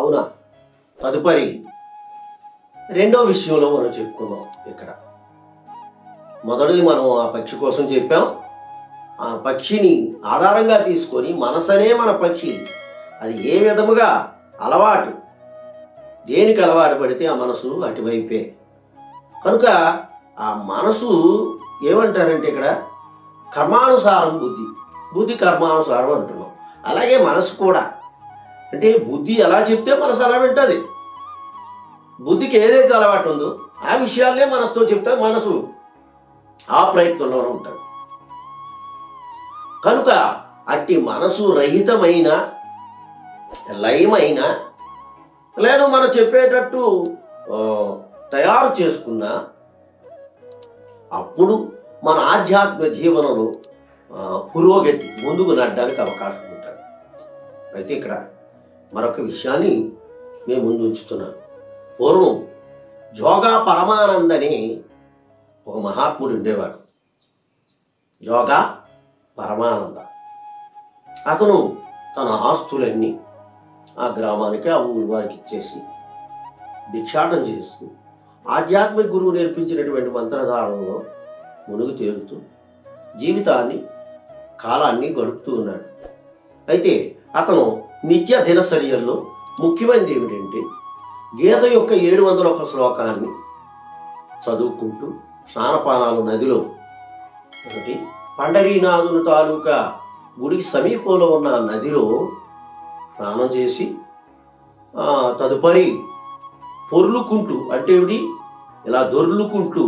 అవునా, తదుపరి రెండో విషయంలో మనం చెప్పుకున్నాం. ఇక్కడ మొదటిది మనం ఆ పక్షి కోసం చెప్పాం. ఆ పక్షిని ఆధారంగా తీసుకొని మనసనే మన పక్షి, అది ఏ విధముగా అలవాటు, దేనికి అలవాటు పడితే ఆ మనసు అటువైపే. కనుక ఆ మనసు ఏమంటారంటే ఇక్కడ కర్మానుసారం బుద్ధి, బుద్ధి కర్మానుసారం అంటున్నాం. అలాగే మనసు కూడా, అంటే బుద్ధి ఎలా చెప్తే మనసు అలా వింటుంది. బుద్ధికి ఏదైతే అలవాటు ఉందో ఆ విషయాలనే మనసుతో చెప్తే మనసు ఆ ప్రయత్నంలోనే ఉంటుంది. కనుక అట్టి మనసు రహితమైన లయమైన, లేదు మనం చెప్పేటట్టు తయారు చేసుకున్న అప్పుడు మన ఆధ్యాత్మిక జీవనంలో పురోగతి ముందుకు నడడానికి అవకాశం ఉంటుంది. అయితే ఇక్కడ మరొక విషయాన్ని మేము ముందు ఉంచుతున్నాను. పూర్వం జోగా పరమానంద్ అని ఒక మహాత్ముడు ఉండేవాడు. జోగా పరమానంద. అతను తన ఆస్తులన్నీ ఆ గ్రామానికి, ఆ ఊరి వారికి ఇచ్చేసి భిక్షాటం చేస్తూ ఆధ్యాత్మిక గురువు నేర్పించినటువంటి మంత్రధారంలో మునుగు తేలుతూ జీవితాన్ని, కాలాన్ని గడుపుతూ ఉన్నాడు. అయితే అతను నిత్య దినచర్యల్లో ముఖ్యమైనది ఏమిటంటే గీత యొక్క 701 శ్లోకాన్ని చదువుకుంటూ స్నానపానాలు నదిలో ఒకటి పండరీనాథుని తాలూకా గుడికి సమీపంలో ఉన్న నదిలో స్నానం చేసి తదుపరి పొర్లుకుంటూ, అంటే ఏమిటి, ఇలా దొర్లుకుంటూ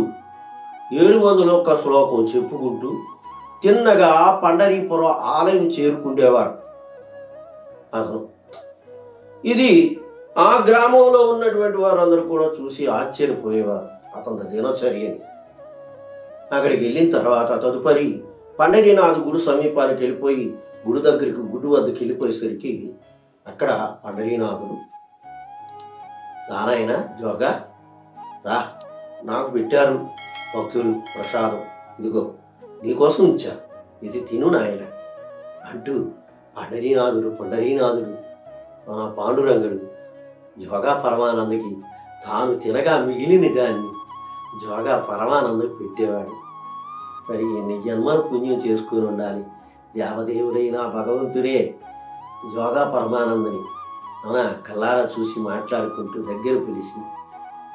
701 శ్లోకం చెప్పుకుంటూ తిన్నగా పండరీపురం ఆలయం చేరుకుండేవాడు అతను. ఇది ఆ గ్రామంలో ఉన్నటువంటి వారందరూ కూడా చూసి ఆశ్చర్యపోయేవారు అతని దినచర్యని. అక్కడికి వెళ్ళిన తర్వాత తదుపరి పండరీనాథ్ గుడి సమీపానికి వెళ్ళిపోయి గుడి వద్దకు వెళ్ళిపోయేసరికి అక్కడ పండరీనాథుడు, నారాయణ జోగా రా, నాకు పెట్టారు భక్తులు ప్రసాదం, ఇదిగో నీకోసం ఉంచారు, ఇది తిను నాయన అంటూ పండరీనాథుడు మన పాండురంగుడు జోగా పరమానందకి తాను తినగా మిగిలిన దాన్ని జోగా పరమానందకు పెట్టేవాడు. మరి ఎన్ని జన్మలు పుణ్యం చేసుకుని ఉండాలి. దేవదేవుడైన భగవంతుడే జోగా పరమానందని కళ్ళారా చూసి మాట్లాడుకుంటూ దగ్గర పిలిచి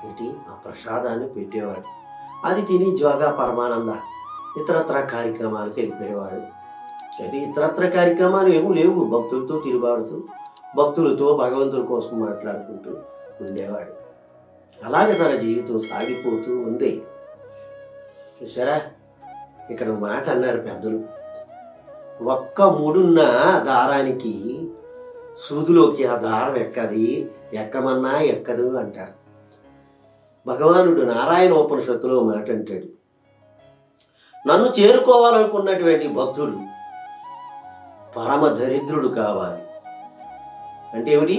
ఏంటి ఆ ప్రసాదాన్ని పెట్టేవాడు. అది తిని జోగా పరమానంద ఇతరత్ర కార్యక్రమాలకు వెళ్ళిపోయేవాడు. అయితే ఇతరత్ర కార్యక్రమాలు ఏమీ లేవు, భక్తులతో తిరుగాడుతూ భక్తులతో భగవంతుల కోసం మాట్లాడుకుంటూ ఉండేవాడు. అలాగే తన జీవితం సాగిపోతూ ఉంది. చూసారా, ఇక్కడ మాట అన్నారు పెద్దలు, ఒక్క ముడున్న దారానికి సూదిలోకి ఆ దారం ఎక్కమన్నా ఎక్కదు అంటారు. భగవానుడు నారాయణ ఉపనిషత్తులో మాట అంటాడు, నన్ను చేరుకోవాలనుకున్నటువంటి భక్తుడు పరమ దరిద్రుడు కావాలి. అంటే ఏమిటి,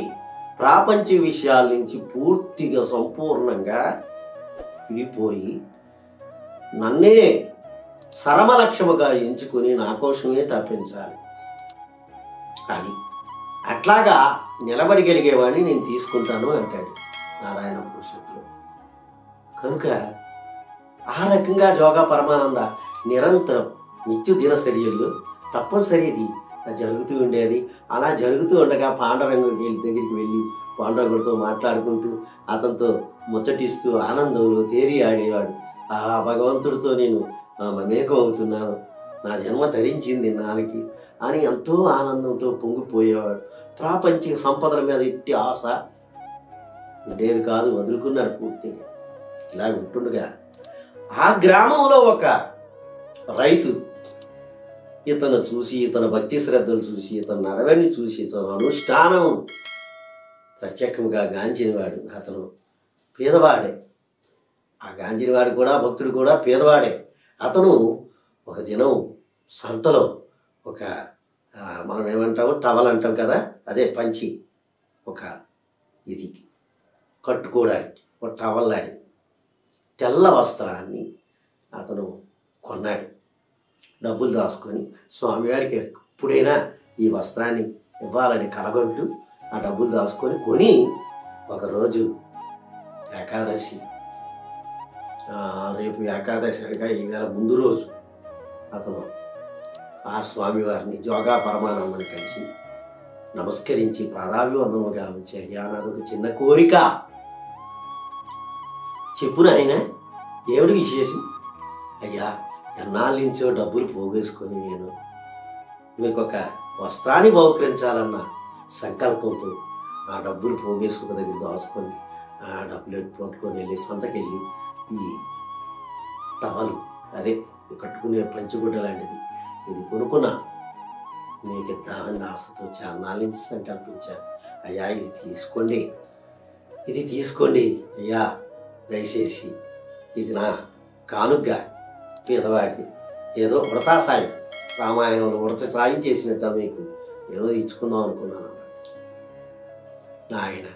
ప్రాపంచ విషయాల నుంచి పూర్తిగా సంపూర్ణంగా విడిపోయి నన్నే సరమలక్ష్యముగా ఎంచుకొని నా కోసమే తప్పించాలి. అది అట్లాగా నిలబడగలిగేవాడిని నేను తీసుకుంటాను అంటాడు నారాయణ ఉపనిషత్తులో. కనుక ఆ రకంగా జోగా పరమానంద నిరంతరం నిత్య దినచర్యల్లో తప్పనిసరిది జరుగుతూ ఉండేది. అలా జరుగుతూ ఉండగా పాండురంగుడి దగ్గరికి వెళ్ళి పాండురంగుడితో మాట్లాడుకుంటూ అతనితో ముచ్చటిస్తూ ఆనందంలో తేరి ఆడేవాడు. ఆ భగవంతుడితో నేను మమేకం అవుతున్నాను, నా జన్మ ధరించింది నాన్నకి అని ఎంతో ఆనందంతో పొంగిపోయేవాడు. ప్రాపంచిక సంపదల మీద ఇట్టి ఆశ ఉండేది కాదు, వదులుకున్నాడు పూర్తిగా. ఇలా ఉంటుండగా ఆ గ్రామంలో ఒక రైతు ఇతను చూసి, ఇతని భక్తి శ్రద్ధలు చూసి, ఇతని నడవని చూసి, ఇతను అనుష్ఠానం ప్రత్యేకంగా గాంచినవాడు. అతను పేదవాడే, ఆ గాంచినవాడు కూడా భక్తుడు కూడా పేదవాడే. అతను ఒక దినం సంతలో ఒక మనం ఏమంటాము టవల్ అంటాం కదా, అదే పంచి, ఒక ఇది కట్టుకోవడానికి ఒక టవల్ లాంటిది తెల్ల వస్త్రాన్ని అతను కొన్నాడు. డబ్బులు దాచుకొని స్వామివారికి ఎప్పుడైనా ఈ వస్త్రాన్ని ఇవ్వాలని కలగొంటూ ఆ డబ్బులు దాచుకొని కొని ఒకరోజు ఏకాదశి, రేపు ఏకాదశి అనగా ఈవేళ ముందు రోజు అతను ఆ స్వామివారిని జోగా పరమానందని కలిసి నమస్కరించి పాదాభివందనము గావించి, అయ్యా నాదొక చిన్న కోరిక, చెప్పు నాయన, ఏమిటి విశేషం? అయ్యా, ఎన్నాళ్ళ నుంచో డబ్బులు పోగేసుకొని నేను మీకు ఒక వస్త్రాన్ని బహుకరించాలన్న సంకల్పంతో ఆ డబ్బులు పోగేసుకున్న దగ్గర దాచుకొని ఆ డబ్బులు పట్టుకొని వెళ్ళి సంతకెళ్ళి ఈ టవలు, అదే కట్టుకునే పంచగుడ్డ లాంటిది ఇది కొనుక్కున్నా, మీకు ఇద్దామని ఆశతో చాన్నాళ్ళ నుంచి సంకల్పించాను. అయ్యా ఇది తీసుకోండి అయ్యా, దయచేసి ఇది నా కానుగ్గా పేదవాడికి ఏదో వ్రతా సాయం, రామాయణంలో వ్రత సాయం చేసినట్టు మీకు ఏదో ఇచ్చుకుందాం అనుకున్నాను. నాయన,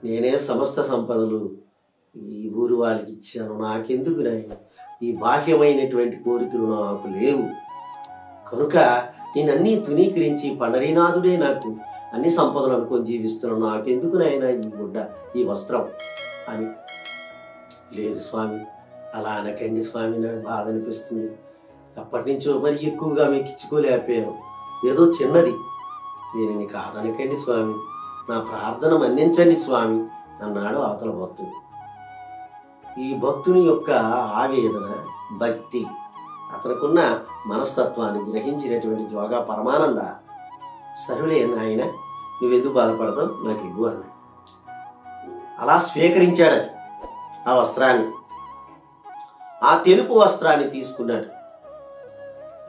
నేనే సమస్త సంపదలు ఈ ఊరు వాళ్ళకి ఇచ్చాను, నాకెందుకు నాయన? ఈ బాహ్యమైనటువంటి కోరికలు నాకు లేవు కనుక నేను అన్నీ తునీకరించి పండరీనాథుడే నాకు అన్ని సంపదలు అనుకొని జీవిస్తున్నాను, నాకెందుకు నాయన ఈ గుడ్డ, ఈ వస్త్రం అని. లేదు స్వామి, అలా అనకండి స్వామి, నాకు బాధ అనిపిస్తుంది. అప్పటి నుంచో మరి ఎక్కువగా మీకు ఇచ్చుకోలేకపోయాను, ఏదో చిన్నది, దీనిని కాదనకండి స్వామి, నా ప్రార్థన మన్నించండి స్వామి అన్నాడు అవతల భక్తుడు. ఈ భక్తుని యొక్క ఆవేదన, భక్తి, అతనుకున్న మనస్తత్వాన్ని గ్రహించినటువంటి జోగా పరమానంద, సరులే నాయన, నువ్వెందుకు బాధపడతావు, నాకు ఇవ్వు అన్నాడు. అలా స్వీకరించాడు ఆ వస్త్రాన్ని, ఆ తెలుపు వస్త్రాన్ని తీసుకున్నాడు.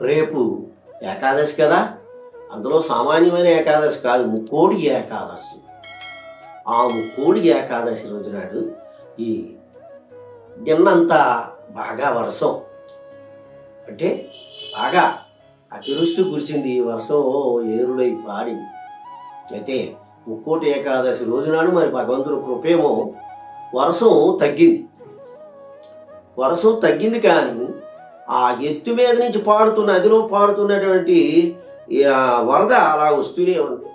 రేపు ఏకాదశి కదా, అందులో సామాన్యమైన ఏకాదశి కాదు, ముక్కోడి ఏకాదశి. ఆ ముక్కోడి ఏకాదశి రోజు నాడు ఈ నిన్నంతా బాగా వర్షం, అంటే బాగా అతివృష్టి కురిసింది, వర్షం ఏరులై పాడింది. అయితే ముక్కోటి ఏకాదశి రోజునాడు మరి భగవంతుడి కృపేమో వర్షం తగ్గింది. వర్షం తగ్గింది కానీ ఆ ఎత్తు మీద నుంచి పాడుతున్న, నదిలో పాడుతున్నటువంటి వరద అలా వస్తూనే ఉంది.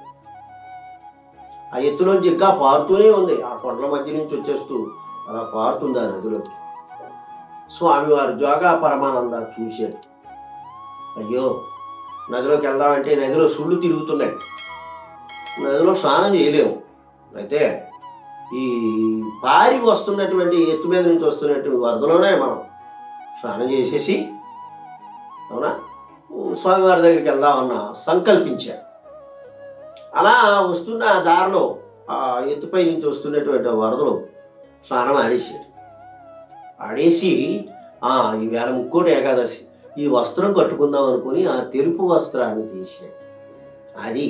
ఆ ఎత్తులోంచి ఇంకా పారుతూనే ఉంది, ఆ కొండల మధ్య నుంచి వచ్చేస్తూ అలా పారుతుంది ఆ నదిలోకి. స్వామివారు జోగా పరమానంద చూశారు. అయ్యో, నదిలోకి వెళ్దామంటే నదిలో సుళ్ళు తిరుగుతున్నాయి, నదిలో స్నానం చేయలేము. అయితే ఈ పారి వస్తున్నటువంటి ఎత్తు మీద నుంచి వస్తున్నటువంటి వరదలోనే మనం స్నానం చేసేసి, అవునా, స్వామివారి దగ్గరికి వెళ్దామన్నా సంకల్పించారు. అలా వస్తున్న దారిలో ఆ ఎత్తుపై నుంచి వస్తున్నటువంటి వరదలో స్నానం ఆడేసాడు. ఆడేసి ఈవేళ ముక్కోటి ఏకాదశి, ఈ వస్త్రం కట్టుకుందాం అనుకుని ఆ తెలుపు వస్త్రాన్ని తీసాడు. అది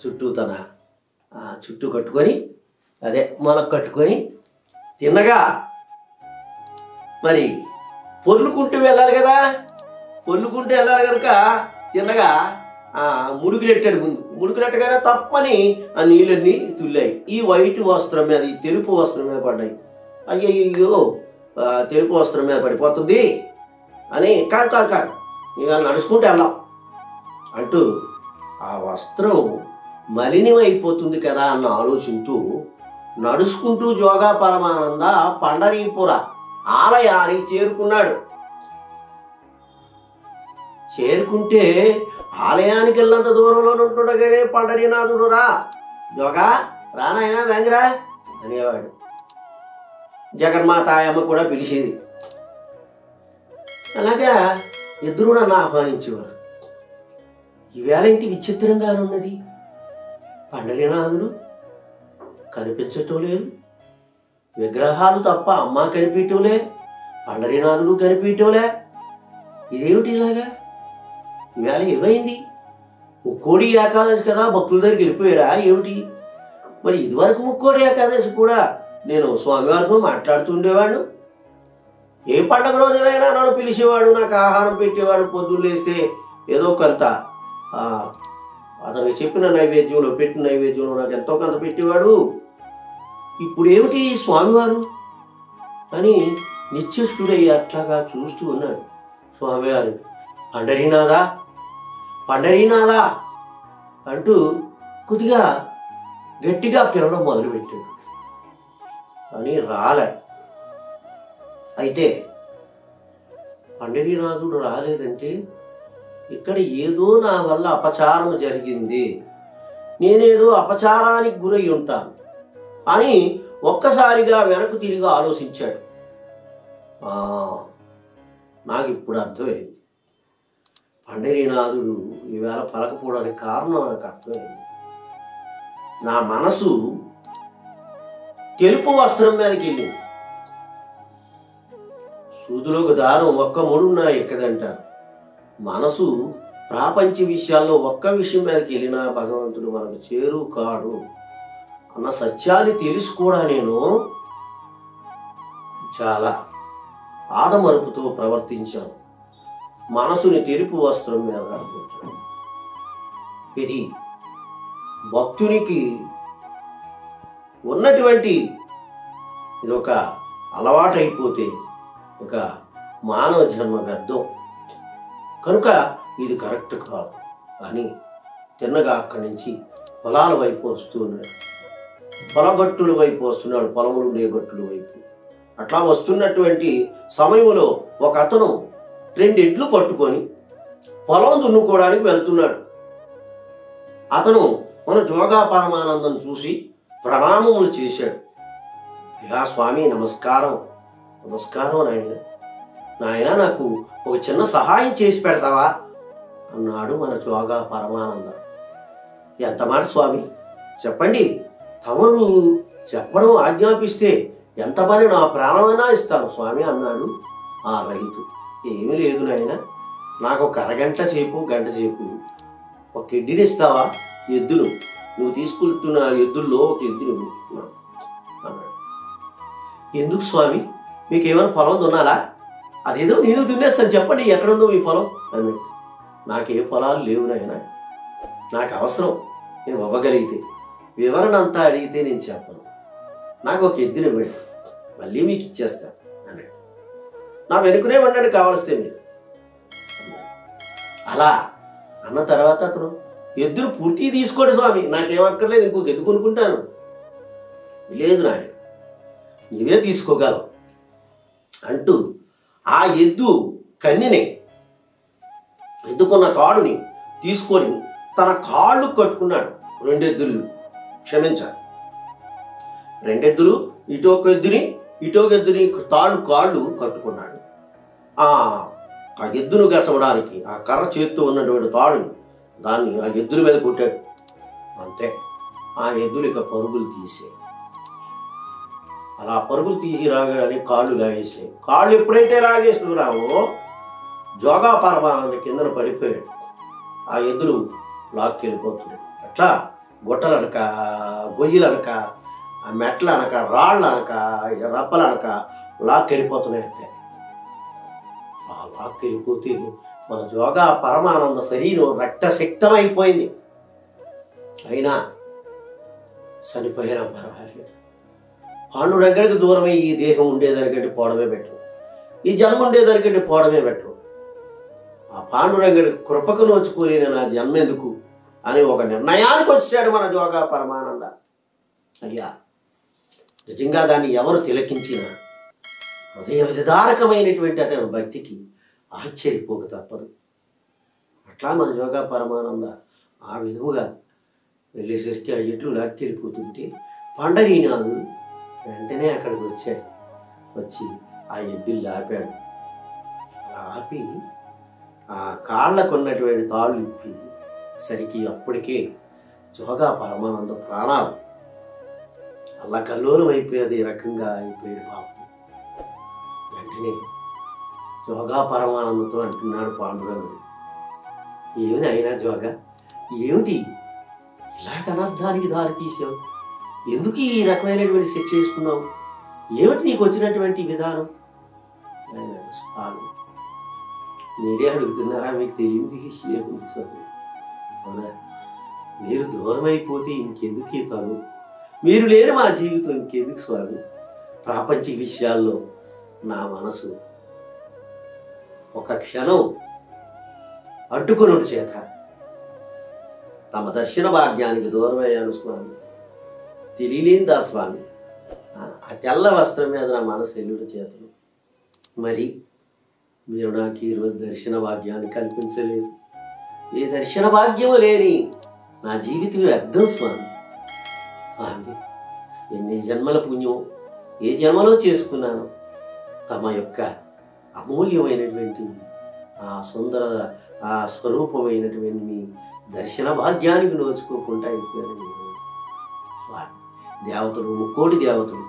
చుట్టూ కట్టుకొని, అదే మొలకు కట్టుకొని తిన్నగా మరి పొర్లుకుంటూ వెళ్ళాలి కదా, పొర్లుకుంటూ వెళ్ళాలి కనుక తిన్నగా ముడుకులెట్టాడు. ముందు ముడుకులెట్టగానే తప్పని ఆ నీళ్ళన్నీ తుల్లాయి. ఈ వైట్ వస్త్రం మీద, ఈ తెలుపు వస్త్రం మీద పడ్డాయి. అయ్యో, తెలుపు వస్త్రం మీద పడిపోతుంది అని, కాదు ఇవాళ నడుచుకుంటూ వెళ్దాం అంటూ ఆ వస్త్రం మలినమైపోతుంది కదా అన్న ఆలోచనతో నడుచుకుంటూ జోగా పరమానంద పండరీపుర ఆలయానికి చేరుకున్నాడు. చేరుకుంటే ఆలయానికి వెళ్ళినంత దూరంలో ఉంటుండగానే పండరీనాథుడు, రా జోగా, రానాయనా వెంగరా అనేవాడు. జగన్మాత ఆయమ్మ కూడా పిలిచేది. అలాగా ఇద్దరు నన్ను ఆహ్వానించేవారు. ఈవేళ ఇంటి విచిత్రంగా ఉన్నది, పండరీనాథుడు కనిపించటం లేదు, విగ్రహాలు తప్ప అమ్మ కనిపించటంలే, పండరీనాథుడు కనిపించటంలే, ఇదేమిటి ఇలాగా? ఈవేళ ఏమైంది? ముక్కోడి ఏకాదశి కదా, భక్తుల దగ్గరికి వెళ్ళిపోయాడా ఏమిటి? మరి ఇదివరకు ముక్కోడి ఏకాదశి కూడా నేను స్వామివారితో మాట్లాడుతూ ఉండేవాడు. ఏ పండగ రోజునైనా నన్ను పిలిచేవాడు, నాకు ఆహారం పెట్టేవాడు. పొద్దున్న లేస్తే ఏదో కొంత అతనికి చెప్పిన నైవేద్యంలో, పెట్టిన నైవేద్యంలో నాకు ఎంతో కొంత పెట్టేవాడు. ఇప్పుడు ఏమిటి స్వామివారు అని నిశ్చేష్టుడయ్యి అట్లాగా చూస్తూ ఉన్నాడు. స్వామివారు పండరీనాథా అంటూ కొద్దిగా గట్టిగా పిలవడం మొదలుపెట్టాడు, కానీ రాలే. అయితే పండరీనాథుడు రాలేదంటే ఇక్కడ ఏదో నా వల్ల అపచారం జరిగింది, నేనేదో అపచారానికి గురై ఉంటాను అని ఒక్కసారిగా వెనక్కు తిరిగి ఆలోచించాడు. నాకు ఇప్పుడు అర్థమైంది, పండరీనాథుడు ఈవేళ పలకపోవడానికి కారణం నాకు అర్థమైంది. నా మనసు తెలుపు వస్త్రం మీదకి వెళ్ళింది. సూదులోకి దారం ఒక్క ముడున్నా ఎక్కదంటారు. మనసు ప్రాపంచ విషయాల్లో ఒక్క విషయం మీదకి వెళ్ళినా భగవంతుడు మనకు చేరు కాడు అన్న సత్యాన్ని తెలిసి కూడా నేను చాలా ఆదమరుపుతో ప్రవర్తించాను. మనసుని తెలుపు వస్త్రం మీద పెట్టాను. ఇది భక్తునికి ఉన్నటువంటి ఇదొక అలవాటైపోతే ఒక మానవ జన్మ వ్యర్థం కనుక ఇది కరెక్ట్ కాదు అని తిన్నగా అక్కడి నుంచి పొలాల వైపు వస్తున్నాడు. పొలగట్టుల వైపు వస్తున్నాడు, పొలములు ఉండే గట్టుల వైపు. అట్లా వస్తున్నటువంటి సమయంలో ఒక అతను 2 ఎడ్లు పట్టుకొని పొలం దున్నుకోవడానికి వెళ్తున్నాడు. అతను మన జోగా పరమానందం చూసి ప్రణామములు చేశాడు. అయ్యా స్వామి నమస్కారం. నమస్కారం నాయన నాకు ఒక చిన్న సహాయం చేసి పెడతావా అన్నాడు మన జోగా పరమానందం. ఎంత మాట స్వామి, చెప్పండి, తమరు చెప్పడం ఆజ్ఞాపిస్తే ఎంత పని నా ప్రాణమైనా ఇస్తాను స్వామి అన్నాడు ఆ రైతు. ఏమీ లేదు నాయన, నాకు ఒక అరగంట సేపు గంట సేపు ఒక ఎడ్డిని ఇస్తావా, ఎద్దులు నువ్వు తీసుకెళ్తున్న ఎద్దుల్లో ఒక ఎద్దుని అన్నాడు. ఎందుకు స్వామి, మీకు ఏమైనా పొలం దున్నాలా? అదేదో నేను దున్నేస్తాను, చెప్పండి ఎక్కడుందో మీ పొలం అన్నాడు. నాకే పొలాలు లేవు నాయన, నాకు అవసరం, నేను ఇవ్వగలిగితే, వివరణ అంతా అడిగితే నేను చెప్పను, నాకు ఒక ఎద్దుని ఇవ్వండి, మళ్ళీ మీకు ఇచ్చేస్తాను అన్నాడు. నా వెనుకనే ఉండండి కావలిస్తే మీరు. అలా అన్న తర్వాత అతను ఎద్దును పూర్తి తీసుకోండి స్వామి, నాకేమక్కర్లేదు, ఇంకొక ఎద్దు కొనుక్కుంటాను. లేదు నాయన, నీవే తీసుకోగలవు అంటూ ఆ ఎద్దు కన్నిని, ఎద్దుకున్న తాడుని తీసుకొని తన కాళ్ళు కట్టుకున్నాడు. 2 ఎద్దులు, క్షమించాలి, 2 ఎద్దులు, ఇటొక ఎద్దుని ఇటొక ఎద్దుని కాళ్ళు కట్టుకున్నాడు. ఆ ఎద్దును గెచ్చవడానికి ఆ కర్ర చేత్తో ఉన్నటువంటి తాడుని దాన్ని ఆ ఎద్దుల మీద కొట్టాడు. అంతే, ఆ ఎద్దులు ఇక పరుగులు తీసాయి. అలా పరుగులు తీసి రాగానే కాళ్ళు లాగేసాయి. కాళ్ళు ఎప్పుడైతే లాగేసుకుని రావో జోగా పరమానంద కిందన పడిపోయాడు. ఆ ఎద్దులు లాక్కెళ్ళిపోతున్నాయి. అట్లా గుట్టలనక, గొయ్యలనక, మెట్లనక, రాళ్ళనక, రప్పలనక లాక్కెళ్ళిపోతున్నాయి. అంతే, ఆ లాక్కెళ్ళిపోతే మన జోగా పరమానంద శరీరం రక్తసిక్తమైపోయింది. అయినా చనిపోయినా పర్వాలేదు, పాండురంగడికి దూరమై ఈ దేహం ఉండేదానికంటే పోవడమే బెటర్, ఈ జన్మ ఉండేదానికంటే పోవడమే బెటర్. ఆ పాండురంగడి కృపకు నోచుకోలేని నా జన్మ ఎందుకు అని ఒక నిర్ణయానికి వచ్చాడు మన జోగా పరమానంద. అయ్యా, నిజంగా దాన్ని ఎవరు తిలకించినా హృదయ విధారకమైనటువంటి అతని భక్తికి ఆశ్చర్యపోక తప్పదు. అట్లా మన జోగా పరమానంద ఆ విధముగా వెళ్ళేసరికి ఆ ఎడ్లు లాక్కెళ్ళిపోతుంటే పండరీనాథుడు వెంటనే అక్కడికి వచ్చాడు. వచ్చి ఆ ఎడ్డులు ఆపాడు. ఆపి ఆ కాళ్ళకు ఉన్నటువంటి తాళ్ళు ఇప్పి సరికి అప్పటికే జోగా పరమానంద ప్రాణాలు అల్లకల్లోలం అయిపోయేది రకంగా అయిపోయాడు పాపం. వెంటనే జోగా పరమానందతో అంటున్నాడు పాండురంగుడు, ఏమిది అయినా జోగా, ఏమిటి ఇలాగ అనర్థానికి దారి తీసావు, ఎందుకు ఈ రకమైనటువంటి శిక్ష చేసుకున్నావు, ఏమిటి నీకు వచ్చినటువంటి విధానం? మీరే అడుగుతున్నారా, మీకు తెలియంది స్వామి. అవునా, మీరు దూరం అయిపోతే ఇంకెందుకు ఈ తను, మీరు లేని మా జీవితం ఇంకెందుకు స్వామి. ప్రాపంచిక విషయాల్లో నా మనసు ఒక క్షణం అడ్డుకొనుడి చేత తమ దర్శన భాగ్యానికి దూరమయ్యాను స్వామి, తెలియలేందా స్వామి, ఆ తెల్ల వస్త్రం మీద నా మనసు ఎల్లుడి చేతులు. మరి మీరు నాకు ఈరోజు దర్శన భాగ్యాన్ని కల్పించలేదు. ఏ దర్శన భాగ్యము లేని నా జీవితం వ్యర్థం స్వామి. స్వామి, ఎన్ని జన్మల పుణ్యం ఏ జన్మలో చేసుకున్నాను. తమ యొక్క అమూల్యమైనటువంటి ఆ సుందర ఆ స్వరూపమైనటువంటి మీ దర్శన భాగ్యానికి నోచుకోకుండా అయిపోయాను స్వామి. దేవతలు, ముక్కోటి దేవతలు,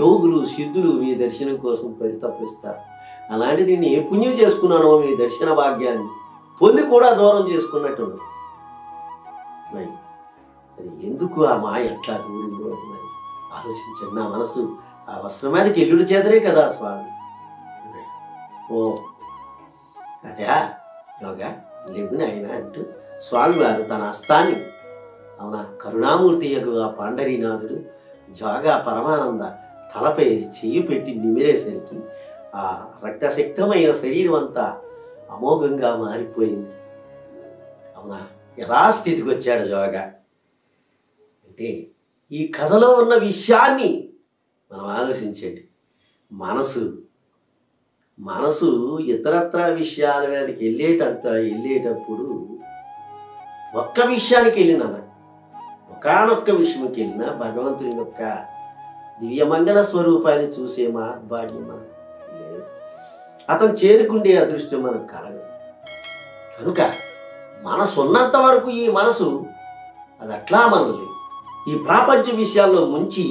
యోగులు, సిద్ధులు మీ దర్శనం కోసం పరితపిస్తారు. అలాంటిది నేను ఏ పుణ్యం చేసుకున్నానో మీ దర్శన భాగ్యాన్ని పొంది కూడా దూరం చేసుకున్నట్టు. మరి అది ఎందుకు ఆ మాయ ఎట్లా దూరిందో మరి ఆలోచించండి. నా మనసు ఆ వస్త్రం మీదకి ఎల్లుడి చేతనే కదా స్వామి. ఓ అదే యోగా లేదు నాయన అంటూ స్వామివారు తన హస్తాన్ని అవునా కరుణామూర్తి యొక్క ఆ పండరీనాథుడు జోగా పరమానంద తలపై చెయ్యి పెట్టి నిమిరేసరికి ఆ రక్తశక్తమైన శరీరం అంతా అమోఘంగా మారిపోయింది. అవునా, యథాస్థితికి వచ్చాడు జోగా. అంటే ఈ కథలో ఉన్న విషయాన్ని మనం ఆలోచించండి. మనసు ఇతరత్ర విషయాల మీదకి వెళ్ళేటప్పుడు ఒక్క విషయానికి వెళ్ళినా, ఒకానొక్క విషయంకి వెళ్ళినా భగవంతుని యొక్క దివ్యమంగళ స్వరూపాన్ని చూసే మహద్భాగ్యం మనకు లేదు. అతను చేరుకుండే అదృష్టం మనకు కలగదు. కనుక మనసు ఉన్నంత వరకు ఈ మనసు అది అట్లా మనల్ని ఈ ప్రాపంచ విషయాల్లో ముంచి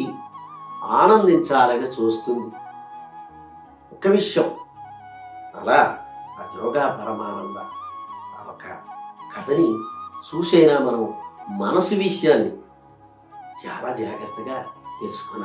ఆనందించాలని చూస్తుంది. ఒక విషయం అలా ఆ జోగా పరమానంద ఒక కథని చూసైనా మనం మనసు విషయాన్ని చాలా జాగ్రత్తగా తెలుసుకున్నాం.